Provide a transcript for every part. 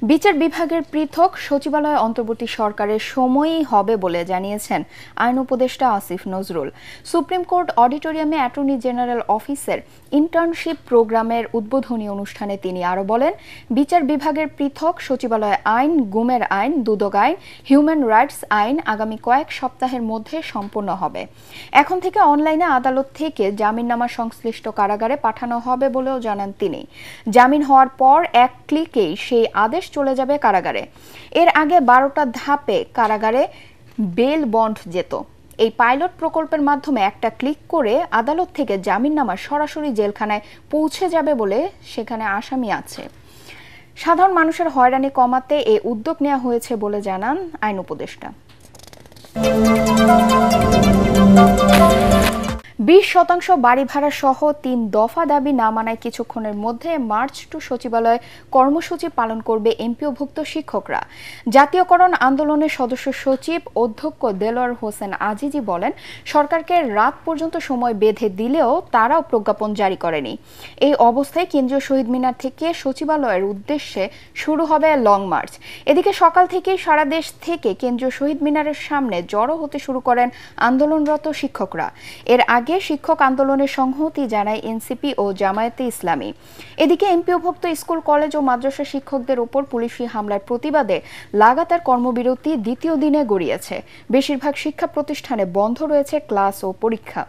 বিচার বিভাগের পৃথক সচিবালয় অন্তর্বর্তী সরকারের সময়ই হবে বলে জানিয়েছেন আইন উপদেষ্টা আসিফ নজরুল। সুপ্রিম কোর্ট অডিটোরিয়ামে অ্যাটর্নি জেনারেল অফিসের ইন্টার্নশিপ প্রোগ্রামের উদ্বোধনী অনুষ্ঠানে তিনি আরও বলেন, বিচার বিভাগের পৃথক সচিবালয় আইন, গুমের আইন, দুদক আইন, হিউম্যান রাইটস আইন আগামী কয়েক সপ্তাহের মধ্যে সম্পন্ন হবে। এখন থেকে অনলাইনে আদালত থেকে জামিননামা সংশ্লিষ্ট কারাগারে পাঠানো হবে বলেও জানান তিনি। জামিন হওয়ার পর এক ক্লিকেই সেই আদেশ চলে যাবে কারাগারে। এর আগে 12টা ধাপে কারাগারে বেল বন্ড যেত। এই পাইলট প্রকল্পের মাধ্যমে একটা ক্লিক করে আদালত থেকে জামিননামা সরাসরি জেলখানায় পৌঁছে যাবে বলে সেখানে আসামি আছে। সাধারণ মানুষের হয়রানি কমাতে এই উদ্যোগ নেওয়া হয়েছে বলে জানান আইন উপদেষ্টা। 20% বাড়ি ভাড়া সহ 3 দফা দাবি না মানায় কিছুক্ষণের মধ্যে মার্চ টু সচিবালয় কর্মসূচি পালন করবে এমপিওভুক্ত শিক্ষকরা। জাতীয়করণ আন্দোলনের সদস্য সচিব অধ্যক্ষ দেলোয়ার হোসেন আজিজি বলেন, সরকারকে রাত পর্যন্ত সময় বেঁধে দিলেও তারাও প্রজ্ঞাপন জারি করেনি। এই অবস্থায় কেন্দ্রীয় শহীদ মিনার থেকে সচিবালয়ের উদ্দেশ্যে শুরু হবে লং মার্চ। এদিকে সকাল থেকেই সারা দেশ থেকে কেন্দ্রীয় শহীদ মিনারের সামনে জড়ো হতে শুরু করেন আন্দোলনরত শিক্ষকরা। এর আগে শিক্ষক আন্দোলনের সংহতি জানায় এনসিপি ও জামায়াতে ইসলামী। এদিকে এমপিওভুক্ত স্কুল, কলেজ ও মাদ্রাসা শিক্ষকদের উপর পুলিশি হামলার প্রতিবাদে লাগাতার কর্মবিরতি দ্বিতীয় দিনে গড়িয়েছে। বেশিরভাগ শিক্ষা প্রতিষ্ঠানে বন্ধ রয়েছে ক্লাস ও পরীক্ষা।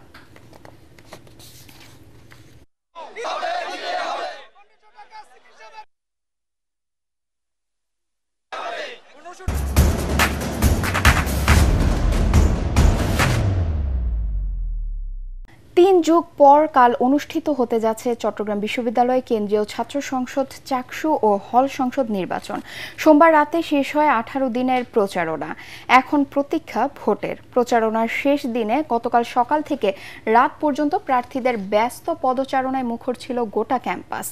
তিন যুগ পর কাল অনুষ্ঠিত হতে যাচ্ছে চট্টগ্রাম বিশ্ববিদ্যালয় কেন্দ্রীয় ছাত্র সংসদ, চাকসু ও হল সংসদ নির্বাচন। সোমবার রাতে শেষ হয় 18 দিনের প্রচারণা। এখন প্রতীক্ষা ভোটের। প্রচারণার শেষ দিনে গতকাল সকাল থেকে রাত পর্যন্ত প্রার্থীদের ব্যস্ত পদচারণায় মুখর ছিল গোটা ক্যাম্পাস।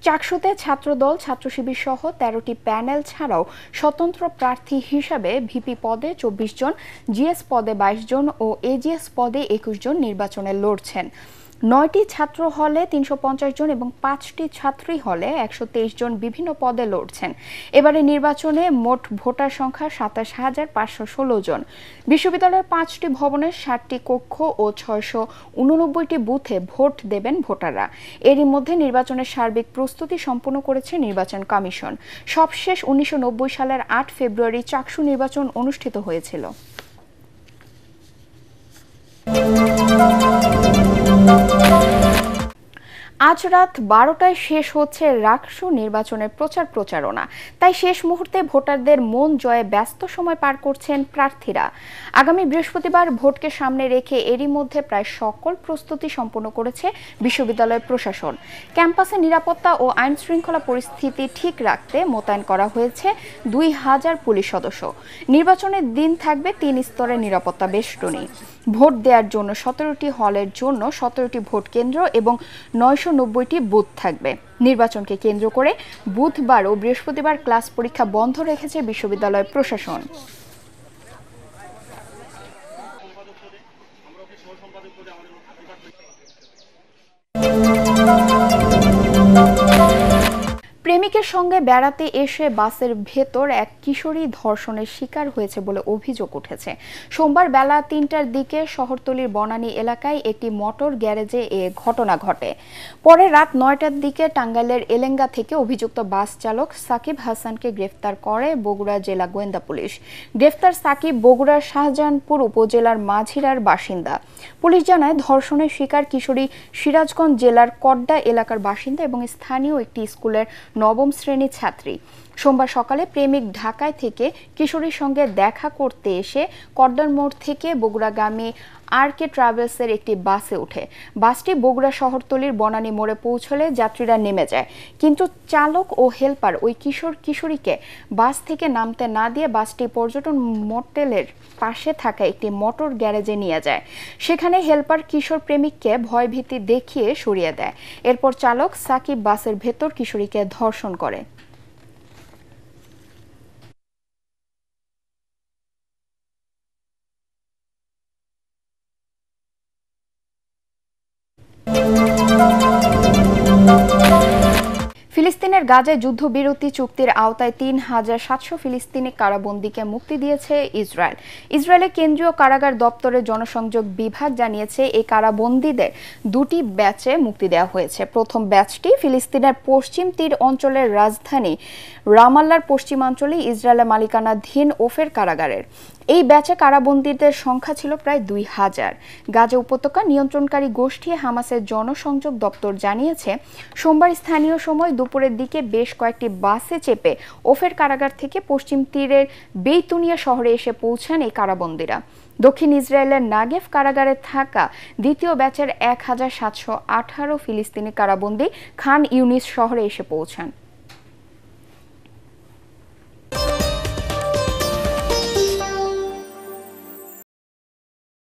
চাকসুতে ছাত্রদল, ছাত্র শিবির সহ 13টি প্যানেল ছাড়াও স্বতন্ত্র প্রার্থী হিসাবে ভিপি পদে 24 জন, জিএস পদে 22 জন ও এজিএস পদে 21 জন নির্বাচনে লড়ছেন। 9টি ছাত্র হলে 350 জন এবং 5টি ছাত্রী হলে 123 জন বিভিন্ন পদে লড়ছেন। এবারে নির্বাচনে মোট ভোটার সংখ্যা 27,516 জন। বিশ্ববিদ্যালয়ের 5টি ভবনের 60টি কক্ষ ও 689টি বুথে ভোট দেবেন ভোটাররা। এরই মধ্যে নির্বাচনের সার্বিক প্রস্তুতি সম্পন্ন করেছে নির্বাচন কমিশন। সবশেষ 1990 সালের 8 ফেব্রুয়ারি চাকসু নির্বাচন অনুষ্ঠিত হয়েছিল। আজ রাত 12টায় শেষ হচ্ছে রাকসু নির্বাচনের প্রচারণা। তাই শেষ মুহূর্তে ভোটারদের মন জয়ে ব্যস্ত সময় পার করছেন প্রার্থীরা। আগামী বৃহস্পতিবার ভোটকে সামনে রেখে এরই মধ্যে প্রায় সকল প্রস্তুতি সম্পন্ন করেছে বিশ্ববিদ্যালয় প্রশাসন। ক্যাম্পাসে নিরাপত্তা ও আইন শৃঙ্খলা পরিস্থিতি ঠিক রাখতে মোতায়েন করা হয়েছে 2000 পুলিশ সদস্য। নির্বাচনের দিন থাকবে 3 স্তরের নিরাপত্তা বেষ্টনী। ভোট দেওয়ার জন্য 17টি হলের জন্য 17টি ভোট কেন্দ্র এবং 990টি বুথ থাকবে। নির্বাচনকে কেন্দ্র করে বুধবার ও বৃহস্পতিবার ক্লাস পরীক্ষা বন্ধ রেখেছে বিশ্ববিদ্যালয় প্রশাসন। প্রেমিকের সঙ্গে বেড়াতে এসে বাসের ভেতর এক কিশোরী ধর্ষণের শিকার হয়েছে বলে অভিযোগ উঠেছে। সোমবার বেলা 3টার দিকে শহরতলির বনানী এলাকায় একটি মোটর গ্যারেজে এ ঘটনা ঘটে। পরে রাত 9টার দিকে টাঙ্গাইলের এলেঙ্গা থেকে অভিযুক্ত বাস চালক সাকিব হাসানকে গ্রেফতার করে বগুড়া জেলা গোয়েন্দা পুলিশ। গ্রেফতার সাকিব বগুড়ার শাহজাহানপুর উপজেলার মাঝিরার বাসিন্দা। পুলিশ জানায়, ধর্ষণের শিকার কিশোরী সিরাজগঞ্জ জেলার কড্ডা এলাকার বাসিন্দা এবং স্থানীয় একটি স্কুলের 9ম শ্রেণীর ছাত্রী। সোমবার সকালে প্রেমিক ঢাকায় থেকে কিশোরীর সঙ্গে দেখা করতে এসে কড্ডার মোড় থেকে বগুড়াগামী RK ট্রাভেলসের একটি বাসে ওঠে। বাসটি বগুড়া শহরতলির বনানী মোড়ে পৌঁছলে যাত্রীরা নেমে যায়, কিন্তু চালক ও হেলপার ওই কিশোরীকে বাস থেকে নামতে না দিয়ে বাসটি পর্যটন মোটেলের পাশে থাকা একটি মোটর গ্যারেজে নিয়ে যায়। সেখানে হেলপার কিশোর প্রেমিককে ভয়ভীতি দেখিয়ে সরিয়ে দেয়। এরপর চালক সাকিব বাসের ভেতর কিশোরীকে ধর্ষণ করে। ফিলিস্তিনের গাজায় যুদ্ধবিরতি চুক্তির আওতায় ৩,৭০০ ফিলিস্তিনি কারাবন্দীকে মুক্তি দিয়েছে ইসরায়েল। ইসরায়েলের কেন্দ্রীয় কারাগার দপ্তরের জনসংযোগ বিভাগ জানিয়েছে, এই কারাবন্দীদের দুটি ব্যাচে মুক্তি দেওয়া হয়েছে। প্রথম ব্যাচটি ফিলিস্তিনের পশ্চিম তীর অঞ্চলের রাজধানী রামাল্লার পশ্চিমাঞ্চলে ইসরায়েলের মালিকানাধীন ওফের কারাগারের। এই ব্যাচে কারাবন্দীদের সংখ্যা ছিল প্রায় ২,০০০। গাজা উপত্যকা নিয়ন্ত্রণকারী গোষ্ঠী হামাসের জনসংযোগ দপ্তর জানিয়েছে, সোমবার স্থানীয় সময় দুপুরের দিকে বেশ কয়েকটি বাসে চেপে ওফের কারাগার থেকে পশ্চিম তীরের বেইতুনিয়া শহরে এসে পৌঁছান এই কারাবন্দীরা। দক্ষিণ ইসরায়েলের নাগেভ কারাগারে থাকা দ্বিতীয় ব্যাচের ১,৭১৮ ফিলিস্তিনি কারাবন্দী খান ইউনিস শহরে এসে পৌঁছান।